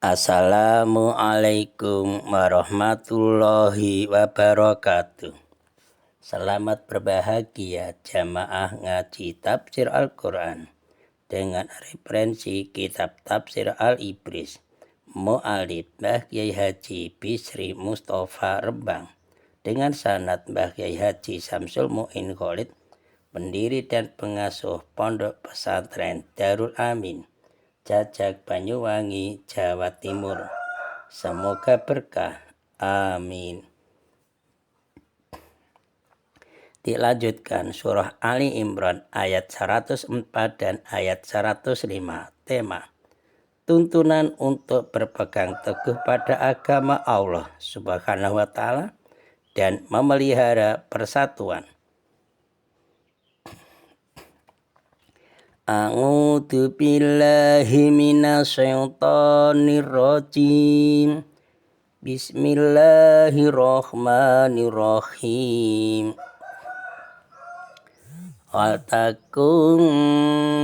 Assalamualaikum warahmatullahi wabarakatuh. Selamat berbahagia jamaah ngaji tafsir Al-Quran dengan referensi kitab tafsir Al-Ibris Mu'alif Mbah Kyai Haji Bisri Mustafa Rembang dengan sanad Mbah Kyai Haji Samsul Mu'in Khalid, pendiri dan pengasuh Pondok Pesantren Darul Amin, Jajak Banyuwangi, Jawa Timur. Semoga berkah. Amin. Dilanjutkan surah Ali Imran ayat 104 dan ayat 105. Tema: tuntunan untuk berpegang teguh pada agama Allah Subhanahu wa Ta'ala dan memelihara persatuan. A'udzu billahi minasyaitonir rajim. Bismillahirrahmanirrahim. Wal takum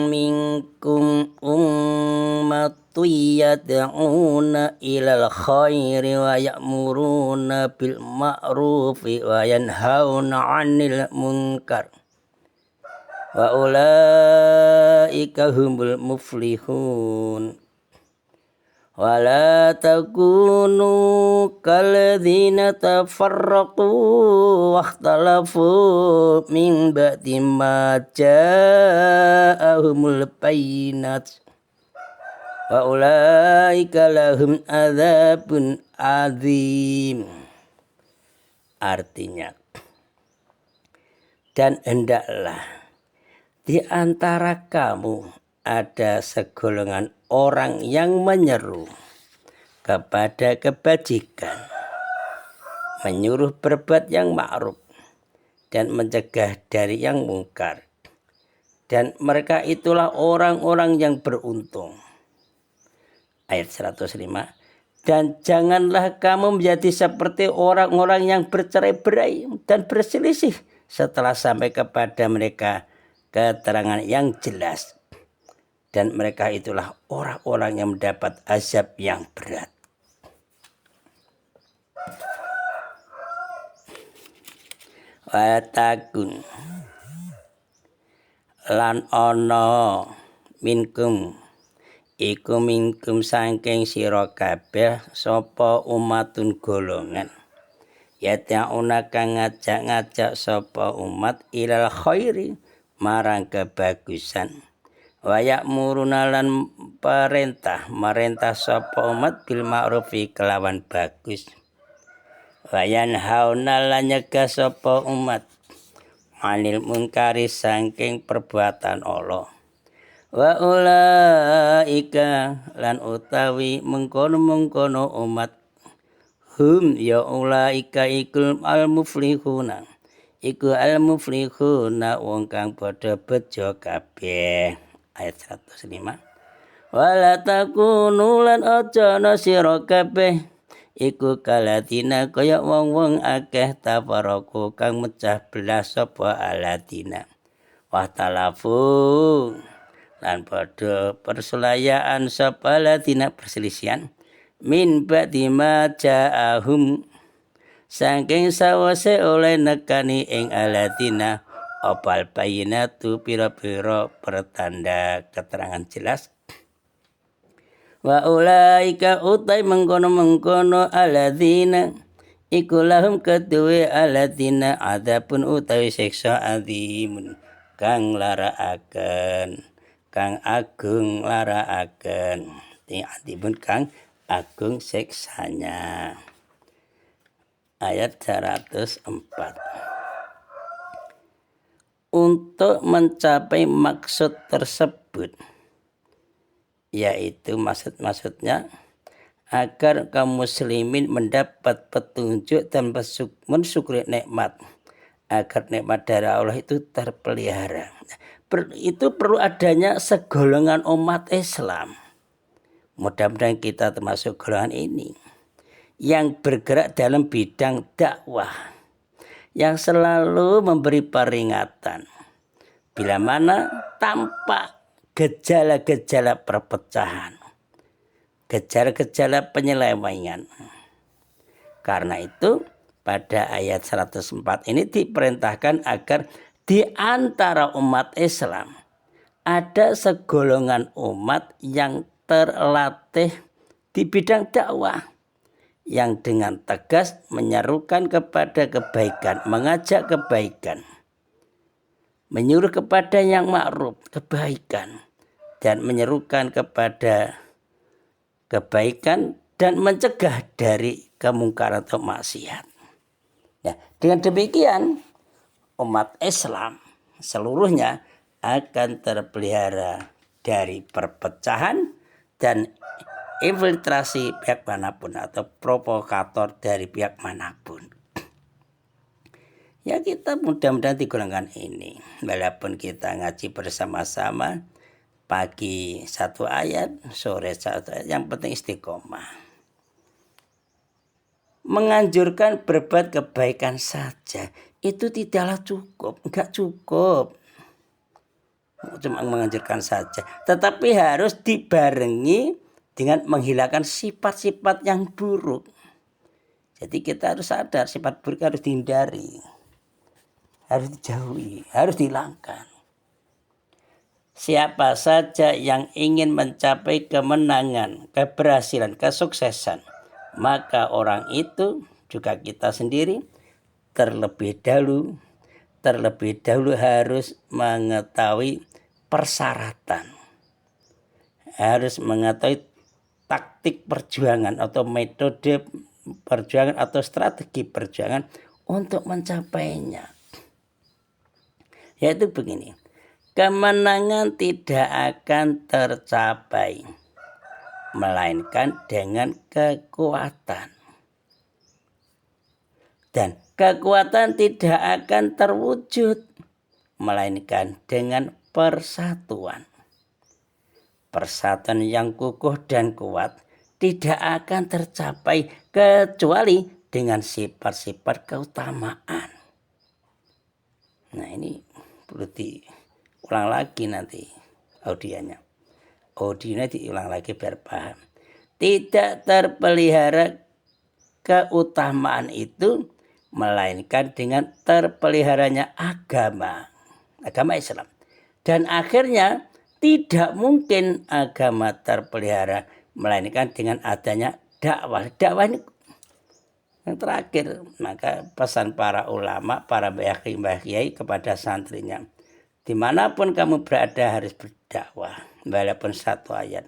minkum ummatun yad'una ilal khairi wa ya'muruna bil ma'rufi wa yanhauna 'anil munkar. Wa ulaika humul muflihun. Wa la takunu kalladzina tafarraqu wa ikhtalafu min ba'di ma ja'ahumul bayyinat. Wa ulaika lahum adzabun adzim. Artinya, dan hendaklah di antara kamu ada segolongan orang yang menyeru kepada kebajikan, menyuruh berbuat yang ma'ruf dan mencegah dari yang mungkar. Dan mereka itulah orang-orang yang beruntung. Ayat 105. Dan janganlah kamu menjadi seperti orang-orang yang bercerai-berai dan berselisih setelah sampai kepada mereka keterangan yang jelas, dan mereka itulah orang-orang yang mendapat azab yang berat. Watakun lan ono minkum iku minkum saking sira kabeh sapa umatun golongan ya ta'una kang ngajak-ngajak sapa umat ilal khairi marang kebagusan, wayak murunalan merintah sapa umat bil ma'rufi kelawan bagus, wayan hauna lan nyegah sapa umat anil munkari saking perbuatan Allah. Wa ulaika lan utawi mengkono-mengkono umat hum ya ulaika ikul al muflihuna iku al-muflihuna wong kang padha bejo kabeh. Ayat 105. Wala takunu lan aja ana sira kabeh iku kaladina kaya wong-wong akeh tafaraqu kang mecah belah sapa aladina. Wa talafu lan padha persulayaan sapa aladina perselisihan min ba'di ma ja'ahum saking sawise oleh nekani ing aladina opal bayinatu pira-pira pertanda keterangan jelas. Wa ulaika utai mengkono-mengkono aladina iku lahum kedue aladina adapun utawi siksa azimun kang laraaken, kang agung laraaken, adibun kang agung siksanya. Ayat 104. Untuk mencapai maksud tersebut, yaitu maksudnya agar kaum muslimin mendapat petunjuk dan mensyukuri nikmat, agar nikmat dari Allah itu terpelihara. Itu perlu adanya segolongan umat Islam. Mudah-mudahan kita termasuk golongan ini yang bergerak dalam bidang dakwah, yang selalu memberi peringatan bila mana tampak gejala-gejala perpecahan, gejala-gejala penyelewengan. Karena itu pada ayat 104 ini diperintahkan agar di antara umat Islam ada segolongan umat yang terlatih di bidang dakwah, yang dengan tegas menyerukan kepada kebaikan, mengajak kebaikan, menyuruh kepada yang ma'ruf, kebaikan, dan menyerukan kepada kebaikan dan mencegah dari kemungkaran atau maksiat. Nah, dengan demikian umat Islam seluruhnya akan terpelihara dari perpecahan dan infiltrasi pihak manapun atau provokator dari pihak manapun. Ya, kita mudah-mudahan di golongan ini, walaupun kita ngaji bersama-sama, pagi satu ayat, sore satu ayat, yang penting istiqomah. Menganjurkan berbuat kebaikan saja itu tidaklah cukup, enggak cukup. Cuma menganjurkan saja, tetapi harus dibarengi dengan menghilangkan sifat-sifat yang buruk. Jadi kita harus sadar sifat buruk harus dihindari, harus dijauhi, harus dihilangkan. Siapa saja yang ingin mencapai kemenangan, keberhasilan, kesuksesan, maka orang itu juga kita sendiri terlebih dahulu harus mengetahui persyaratan, harus mengetahui taktik perjuangan atau metode perjuangan atau strategi perjuangan untuk mencapainya. Yaitu begini, kemenangan tidak akan tercapai melainkan dengan kekuatan. Dan kekuatan tidak akan terwujud melainkan dengan persatuan. Persatuan yang kukuh dan kuat tidak akan tercapai kecuali dengan sifat-sifat keutamaan. Nah, ini perlu diulang lagi nanti audionya. Audionya diulang lagi biar paham. Tidak terpelihara keutamaan itu melainkan dengan terpeliharanya agama Islam. Dan akhirnya tidak mungkin agama terpelihara melainkan dengan adanya dakwah. Dakwah ini yang terakhir. Maka pesan para ulama, para mbah kiai kepada santrinya, dimanapun kamu berada harus berdakwah, walaupun satu ayat.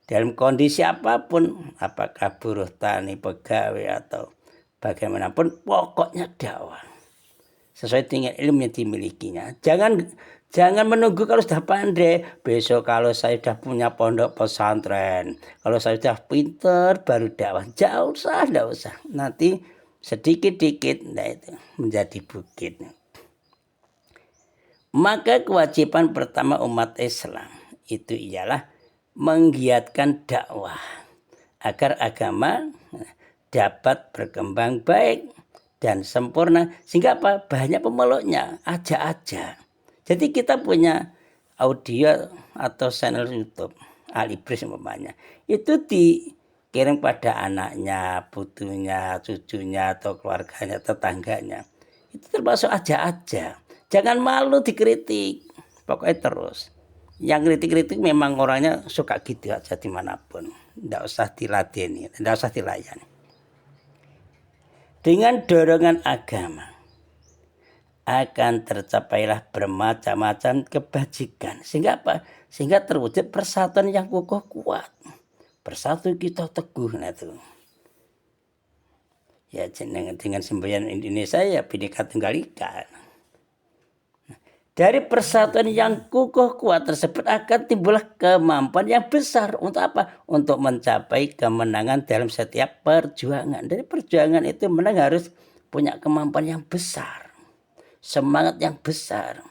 Dalam kondisi apapun, apakah buruh, tani, pegawai atau bagaimanapun, pokoknya dakwah sesuai dengan ilmu yang dimilikinya. Jangan menunggu kalau sudah pandai, besok kalau saya sudah punya pondok pesantren, kalau saya sudah pinter baru dakwah. Jauh usah, enggak usah. Nanti sedikit-dikit nah itu menjadi bukit. Maka kewajiban pertama umat Islam itu ialah menggiatkan dakwah agar agama dapat berkembang baik dan sempurna, sehingga apa? Banyak pemeluknya, aja. Jadi kita punya audio atau channel YouTube Alibris umpamanya, itu dikirim pada anaknya, putunya, cucunya atau keluarganya, tetangganya. Itu termasuk aja. Jangan malu dikritik, pokoknya terus. Yang kritik-kritik memang orangnya suka gitu aja dimanapun, tidak usah diladeni, tidak usah dilayani. Dengan dorongan agama akan tercapailah bermacam-macam kebajikan. Sehingga apa? Sehingga terwujud persatuan yang kokoh kuat. Bersatu kita teguh. Nah itu. Ya dengan semboyan Indonesia ya Bhinneka Tunggal Ika. Dari persatuan yang kokoh kuat tersebut akan timbullah kemampuan yang besar. Untuk apa? Untuk mencapai kemenangan dalam setiap perjuangan. Dari perjuangan itu menang harus punya kemampuan yang besar. Semangat yang besar.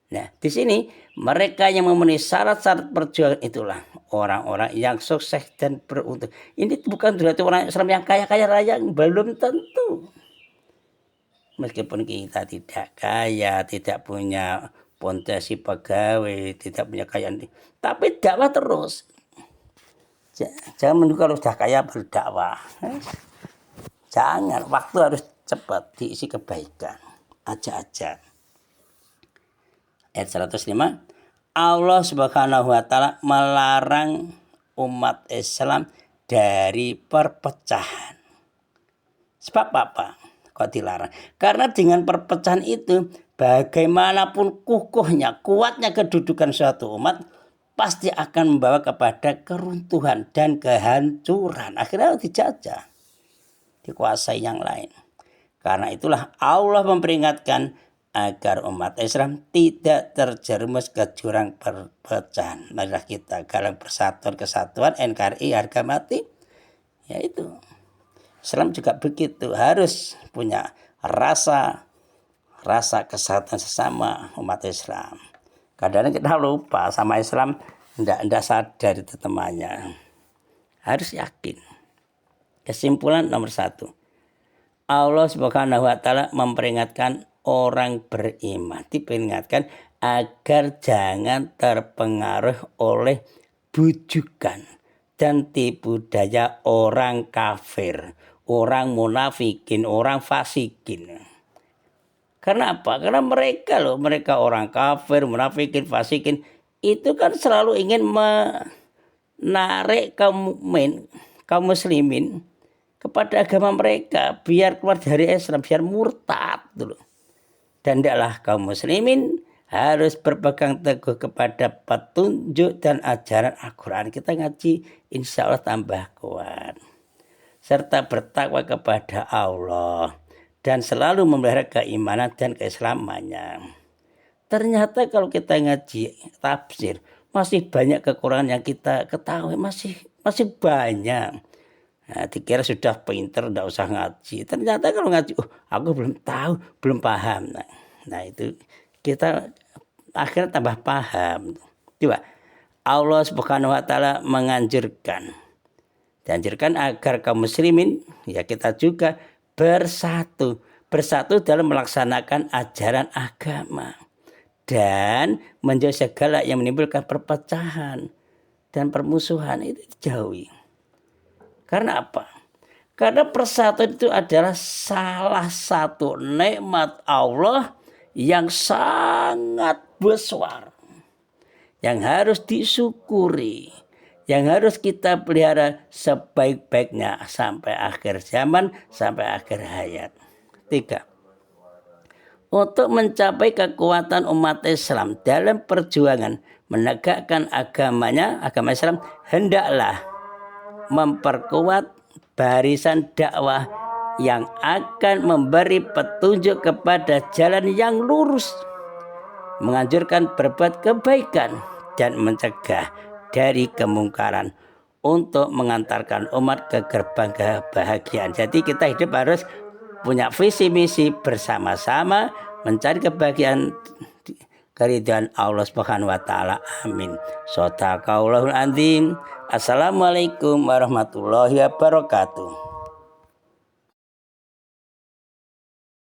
Nah, di sini mereka yang memenuhi syarat-syarat perjuangan itulah orang-orang yang sukses dan beruntung. Ini bukan berarti orang Islam yang kaya-kaya raya, belum tentu. Meskipun kita tidak kaya, tidak punya pondasi pegawai, tidak punya kekayaan, tapi dakwah terus. Jangan menunggu kalau sudah kaya berdakwah. Jangan, waktu harus cepat diisi kebaikan. Aja. Ayat 105. Allah Subhanahu wa taala melarang umat Islam dari perpecahan. Sebab apa? Kok dilarang? Karena dengan perpecahan itu, bagaimanapun kukuhnya, kuatnya kedudukan suatu umat, pasti akan membawa kepada keruntuhan dan kehancuran. Akhirnya dijajah, dikuasai yang lain. Karena itulah Allah memperingatkan agar umat Islam tidak terjerumus ke jurang perpecahan. Marilah kita galang persatuan, kesatuan, NKRI harga mati. Yaitu Islam juga begitu, harus punya rasa kesatuan sesama umat Islam. Kadang-kadang kita lupa sama Islam, tidak sadar itu temannya. Harus yakin. Kesimpulan nomor 1. Allah Subhanahu wa taala memperingatkan orang beriman, diperingatkan agar jangan terpengaruh oleh bujukan dan tipu daya orang kafir, orang munafikin, orang fasikin. Karena apa? Karena mereka orang kafir, munafikin, fasikin itu kan selalu ingin menarik kaum muslimin kepada agama mereka biar keluar dari Islam, biar murtad dulu. Dan tidaklah kaum muslimin harus berpegang teguh kepada petunjuk dan ajaran Al-Quran. Kita ngaji insya Allah tambah kuat. Serta bertakwa kepada Allah. Dan selalu memelihara keimanan dan keislamannya. Ternyata kalau kita ngaji tafsir, masih banyak kekurangan yang kita ketahui, masih banyak. Nah, dikira sudah pinter, tidak usah ngaji. Ternyata kalau ngaji, aku belum tahu, belum paham. Nah itu kita akhirnya tambah paham. Coba Allah Subhanahu wa taala menganjurkan agar kaum muslimin, ya kita juga bersatu dalam melaksanakan ajaran agama dan menjauhi segala yang menimbulkan perpecahan dan permusuhan. Itu dijauhi. Karena apa? Karena persatuan itu adalah salah satu nikmat Allah yang sangat besar, yang harus disyukuri, yang harus kita pelihara sebaik-baiknya sampai akhir zaman, sampai akhir hayat. 3. Untuk mencapai kekuatan umat Islam dalam perjuangan menegakkan agama Islam, hendaklah memperkuat barisan dakwah yang akan memberi petunjuk kepada jalan yang lurus, menganjurkan berbuat kebaikan dan mencegah dari kemungkaran untuk mengantarkan umat ke gerbang kebahagiaan. Jadi kita hidup harus punya visi misi bersama-sama mencari kebahagiaan, keridhaan Allah Subhanahu wa taala. Amin. Shadaqallahul azim. Assalamualaikum warahmatullahi wabarakatuh.